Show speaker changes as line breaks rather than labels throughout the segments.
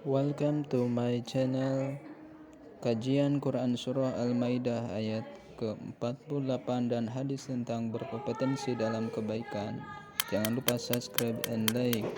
Welcome to my channel. Kajian Quran Surah Al-Maidah ayat ke-48 dan hadis tentang berkompetensi dalam kebaikan. Jangan lupa subscribe and like.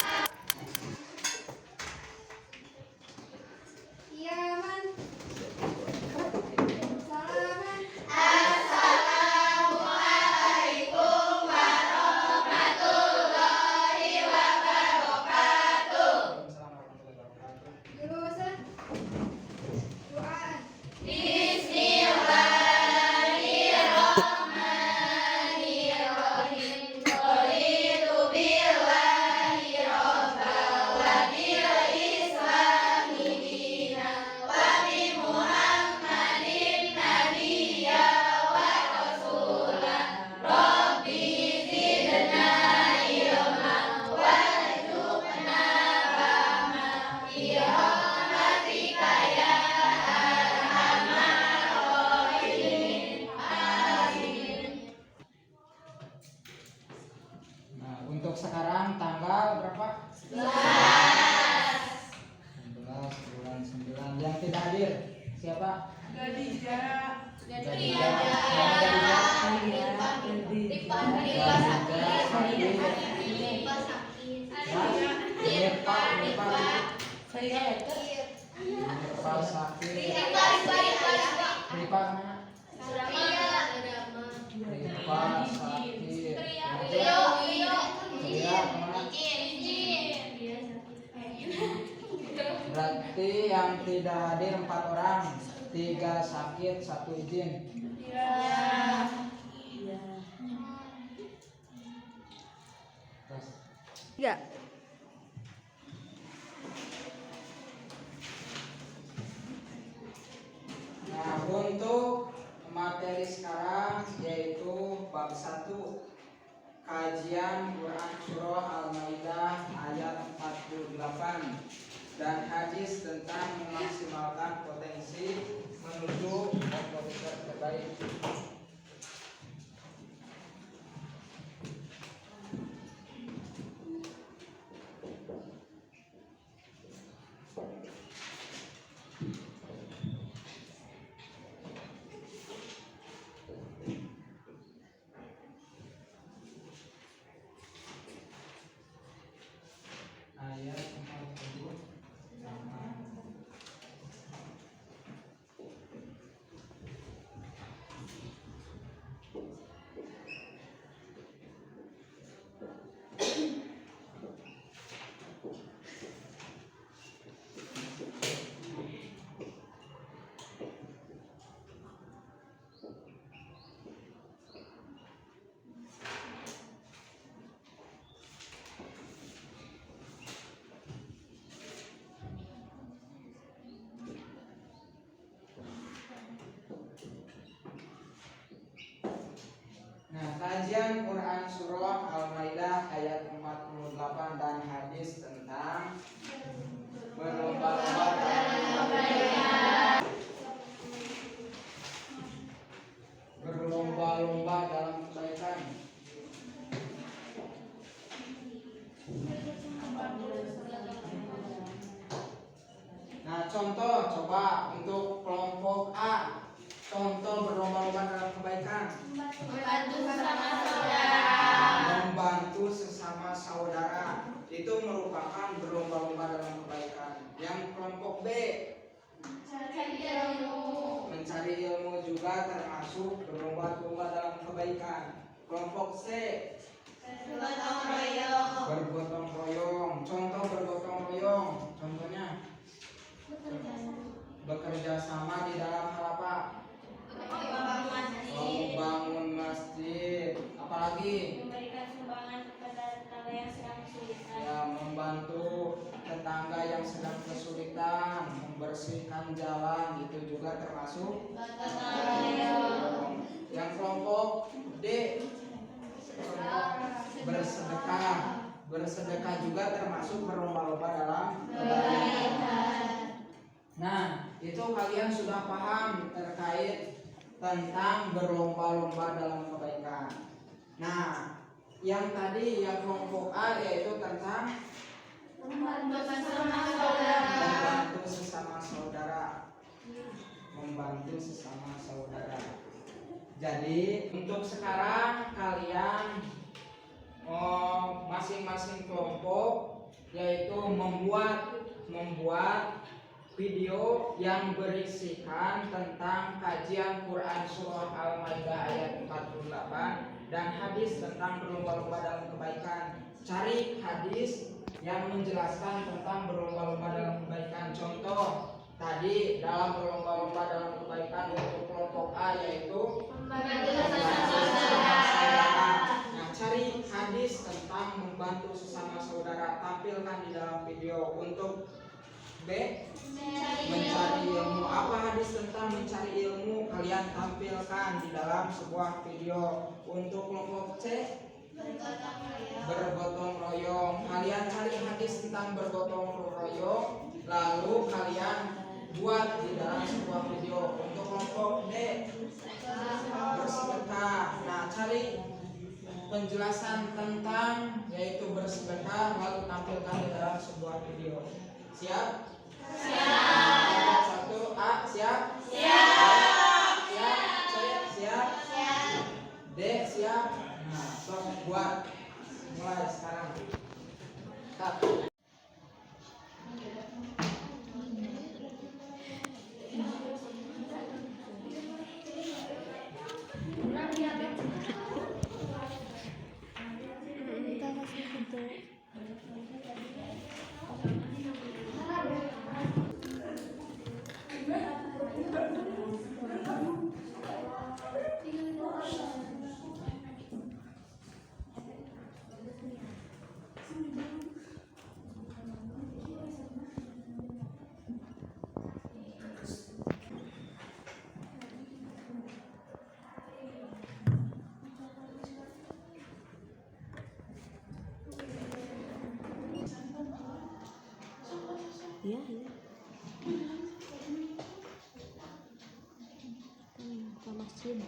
Untuk sekarang tanggal berapa? 11 bulan 9. Yang tidak hadir siapa?
Gadija.
Berarti yang tidak hadir 4 orang, 3 sakit, 1 izin.
Ya.
Nah, untuk materi sekarang yaitu bab 1, kajian Quran Surah Al-Maidah ayat 48 dan hadis tentang memaksimalkan potensi menuju komposer terbaik. Ayat 48. Nah, kajian Quran Surah Al-Maidah ayat 48 dan hadis tentang berlomba-lomba dalam kebaikan. Berlomba-lomba dalam kebaikan. Nah, contoh coba untuk kelompok A. Contoh berlomba-lomba dalam kebaikan. Membantu sesama saudara itu merupakan berlomba-lomba dalam kebaikan. Yang kelompok B, mencari ilmu juga termasuk berlomba-lomba dalam kebaikan. Kelompok C, bergotong royong. Contoh bergotong royong, contohnya bekerja sama di dalam hal apa? Bangun masjid. Apalagi?
Memberikan sumbangan kepada tetangga yang sedang kesulitan.
Ya, membantu tetangga yang sedang kesulitan, membersihkan jalan, itu juga termasuk yang kelompok D, bersedekah. Bersedekah juga termasuk berlomba-lomba dalam kebaikan. Nah, itu kalian sudah paham terkait tentang berlomba-lomba dalam kebaikan. Nah, yang tadi yang kelompok A yaitu tentang membantu Jadi untuk sekarang kalian masing-masing kelompok yaitu membuat video yang berisikan tentang kajian Quran Surah Al-Maidah ayat 48 dan hadis tentang berlomba-lomba dalam kebaikan. Cari hadis yang menjelaskan tentang berlomba-lomba dalam kebaikan. Contoh tadi dalam berlomba-lomba dalam kebaikan untuk kelompok A yaitu Nah, cari hadis tentang membantu sesama saudara, tampilkan di dalam video. Untuk B, mencari ilmu. Apa hadis tentang mencari ilmu? Kalian tampilkan di dalam sebuah video. Untuk kelompok C, bergotong royong. Kalian cari hadis tentang bergotong royong, lalu kalian buat di dalam sebuah video. Untuk kelompok D, bersedekah. Nah, cari penjelasan tentang yaitu bersedekah, lalu tampilkan di dalam sebuah video. Siap? Siap. Satu A, siap? Siap. Siap. Siap. Siap. D, siap. Nah, sok buat. Mulai sekarang. Cut.
Iya. Ke masjid.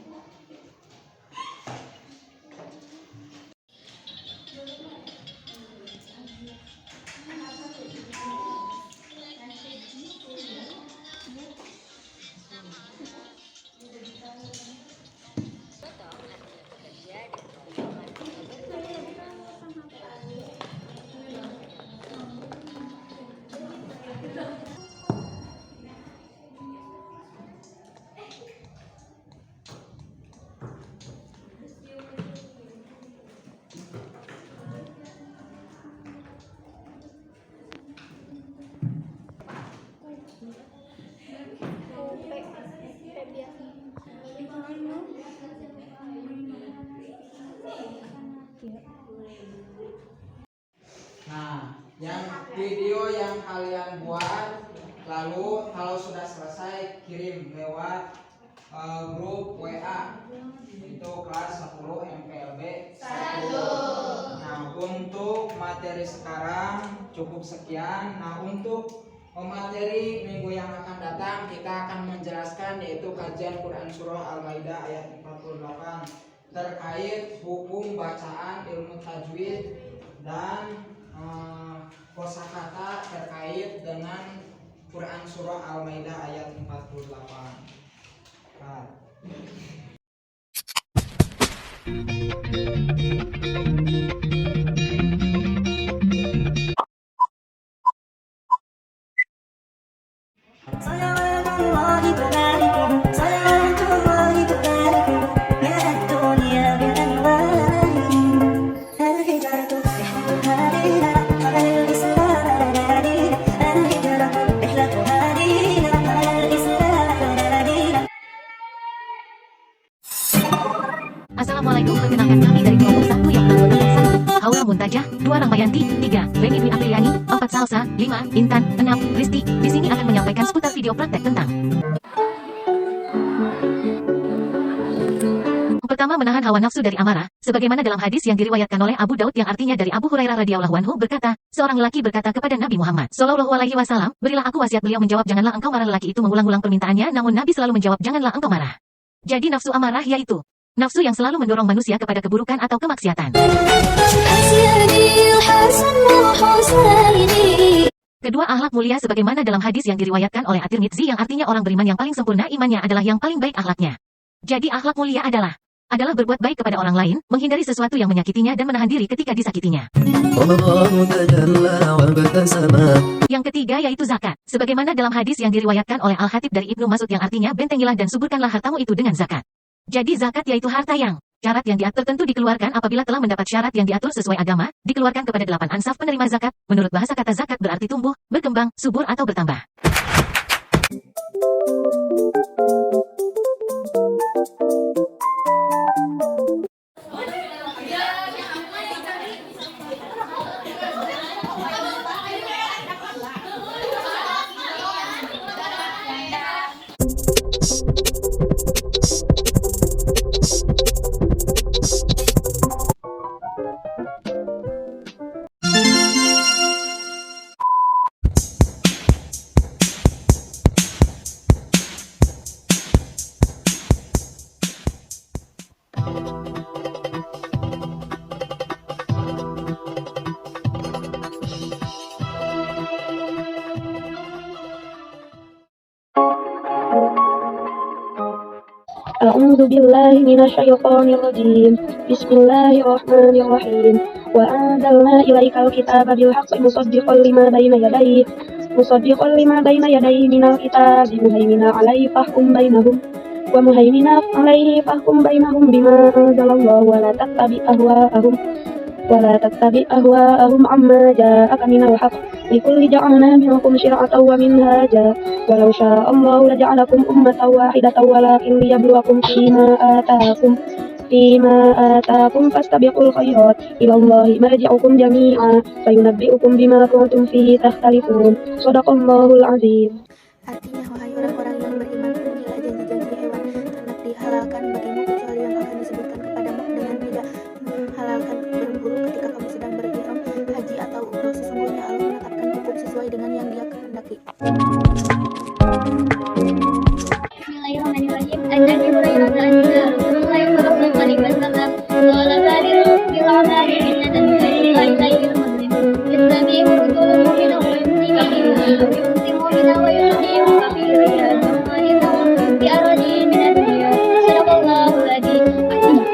Nah, yang video yang kalian buat, lalu kalau sudah selesai kirim lewat grup WA itu kelas 10 MPLB 1. Nah, untuk materi sekarang cukup sekian. Nah, untuk materi minggu yang akan datang kita akan menjelaskan yaitu kajian Quran Surah Al-Maidah ayat 48 terkait hukum bacaan, ilmu tajwid dan kosakata terkait dengan Quran Surah Al-Maidah ayat 48.
Assalamualaikum, perkenalkan kami dari kelompok 1 yang beranggotakan 1. Haula Muntajah, 2 Rahmayanti, 3 Beni Dwi Apriliani, 4 Salsa, 5 Intan, 6 Risti. Di sini akan menyampaikan seputar video praktek tentang pertama, menahan hawa nafsu dari amarah, sebagaimana dalam hadis yang diriwayatkan oleh Abu Daud yang artinya dari Abu Hurairah radhiyallahu anhu berkata, seorang lelaki berkata kepada Nabi Muhammad sallallahu alaihi wasallam, berilah aku wasiat. Beliau menjawab, janganlah engkau marah. Lelaki itu mengulang-ulang permintaannya, namun Nabi selalu menjawab, janganlah engkau marah. Jadi nafsu amarah yaitu nafsu yang selalu mendorong manusia kepada keburukan atau kemaksiatan. Kedua, akhlak mulia sebagaimana dalam hadis yang diriwayatkan oleh At-Tirmidzi yang artinya orang beriman yang paling sempurna imannya adalah yang paling baik akhlaknya. Jadi akhlak mulia adalah berbuat baik kepada orang lain, menghindari sesuatu yang menyakitinya dan menahan diri ketika disakitinya. Yang ketiga yaitu zakat. Sebagaimana dalam hadis yang diriwayatkan oleh Al-Khatib dari Ibnu Mas'ud yang artinya bentengilah dan suburkanlah hartamu itu dengan zakat. Jadi zakat yaitu harta yang syarat yang diatur tentu dikeluarkan apabila telah mendapat syarat yang diatur sesuai agama, dikeluarkan kepada 8 ansaf penerima zakat. Menurut bahasa kata zakat berarti tumbuh, berkembang, subur atau bertambah.
أعوذ بالله من الشيطان الرجيم بسم الله الرحمن الرحيم وأنزلنا إليك الكتاب بالحق مصدقا لما بين يديه من الكتاب مهيمنا عليه فاحكم بينهم بما أنزل الله ولا تتبع أهواءهم عما جاءك من الحق لكل جعلنا منكم شرعة ومنهاجا ولو شاء الله لجعلكم أمة واحدة ولكن ليبلوكم فيما آتاكم فاستبقوا الخيرات إلى الله مرجعكم جميعا فينبئكم بما كنتم فيه تختلفون صدق الله العظيم.
Artinya, wahai orang-orang yang beriman, penuhilah janji-janji hewan ternak dihalalkan bagimu kecuali yang akan disebutkan kepadamu dengan tidak menghalalkan berburu ketika kamu sedang berihram haji atau umroh. Sesungguhnya Allah menetapkan hukum sesuai dengan yang Dia kehendaki.
Bismillahirrahmanirrahim. An Abi Hurairah anna Rasulullah sallallahu alaihi wasallam qala badiru bil amali innatan min khairin muslim yastabihu rajulun mu'minan wa yumsi mu'minan wa yusimu kafiran wa yatawakkal bi aradi min ad-dunya. Sadaqallahu al-azim.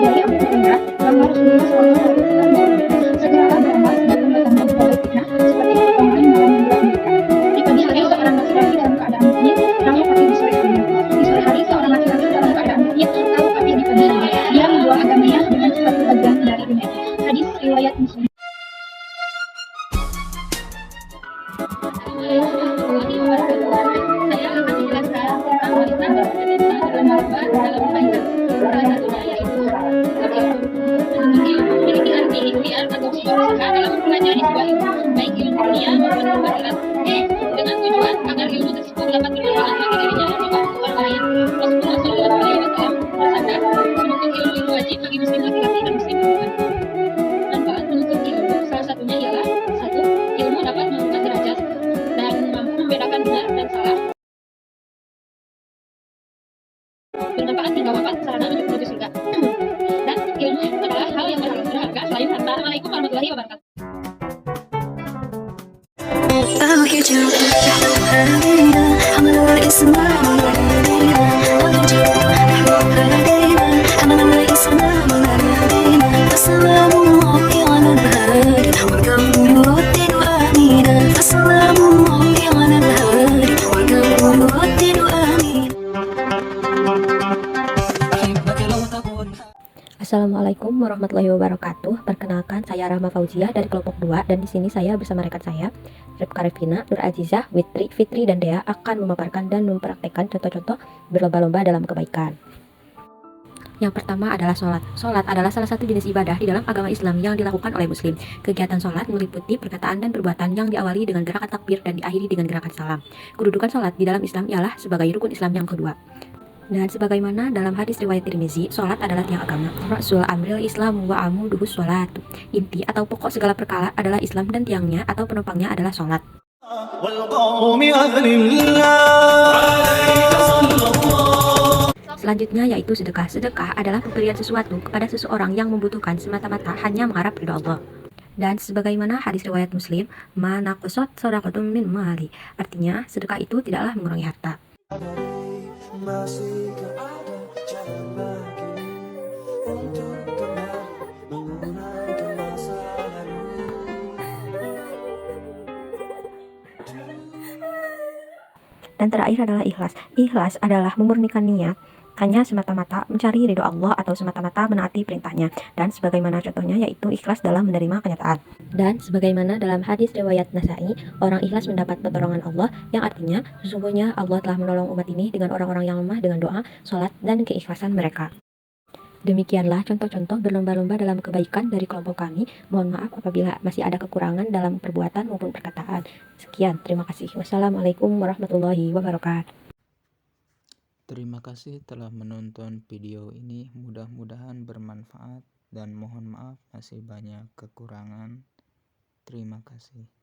Dari Abu Hurairah bahwa Rasulullah sallallahu alaihi wasallam segera beramal sebelum datang kepada fitnah seperti kemarin malam menjelang nikah. Di pagi hari seorang laki-laki dalam keadaan mukmin, lalu kafir di sore hari. Di sore hari seorang laki-laki dalam keadaan mukmin, lalu kafir di pagi hari. Dia membawa agamanya dengan cepat sebagian dari dunia. Hadis riwayat Muslim. Saya akan menjelaskan tentang wanita berkompetensi dalam marba dalam kebaikan. Salah satunya yaitu memiliki arti ikhtiar atau sebuah usaha dalam mempelajari sebuah ilmu, baik ilmu dunia maupun ilmu akhirat, dengan tujuan agar ilmu tersebut dapat bermanfaat bagi dirinya dan membantu orang lain. Rasulullah sallallahu alaihi wasallam bersabda, menuntut ilmu wajib bagi muslim laki-laki dan muslim perempuan. Manfaat menuntut ilmu salah satunya ialah: 1. Ilmu dapat mengangkat derajat dan mampu membedakan benar dan salah. Bermanfaat hingga wafat, sarana untuk menuju surga. Dan ilmu adalah hal yang berharga selain harta. Assalamualaikum warahmatullahi wabarakatuh.
Assalamualaikum warahmatullahi wabarakatuh. Perkenalkan, saya Rahma Fauziah dari kelompok 2 dan di sini saya bersama rekan saya Rifka Revina, Nur Azizah, Witri, Fitri dan Dea akan memaparkan dan mempraktekkan contoh-contoh berlomba-lomba dalam kebaikan. Yang pertama adalah sholat. Sholat adalah salah satu jenis ibadah di dalam agama Islam yang dilakukan oleh Muslim. Kegiatan sholat meliputi perkataan dan perbuatan yang diawali dengan gerakan takbir dan diakhiri dengan gerakan salam. Kedudukan sholat di dalam Islam ialah sebagai rukun Islam yang kedua. Dan sebagaimana dalam hadis riwayat Tirmizi, sholat adalah tiang agama. Rasul amril Islam wa amuduhu sholatu. Inti atau pokok segala perkara adalah Islam dan tiangnya atau penopangnya adalah sholat. Selanjutnya yaitu sedekah. Sedekah adalah pemberian sesuatu kepada seseorang yang membutuhkan semata-mata hanya mengharap ridha Allah. Dan sebagaimana hadis riwayat Muslim, "Ma naqasat shadaqatun min mali." Artinya, sedekah itu tidaklah mengurangi harta. Dan terakhir adalah ikhlas. Ikhlas adalah memurnikan niat hanya semata-mata mencari ridho Allah atau semata-mata menaati perintahnya. Dan sebagaimana contohnya yaitu ikhlas dalam menerima kenyataan. Dan sebagaimana dalam hadis riwayat Nasai, orang ikhlas mendapat pertolongan Allah, yang artinya sesungguhnya Allah telah menolong umat ini dengan orang-orang yang lemah dengan doa, sholat, dan keikhlasan mereka. Demikianlah contoh-contoh berlomba-lomba dalam kebaikan dari kelompok kami. Mohon maaf apabila masih ada kekurangan dalam perbuatan maupun perkataan. Sekian, terima kasih. Wassalamualaikum warahmatullahi wabarakatuh.
Terima kasih telah menonton video ini. Mudah-mudahan bermanfaat dan mohon maaf masih banyak kekurangan. Terima kasih.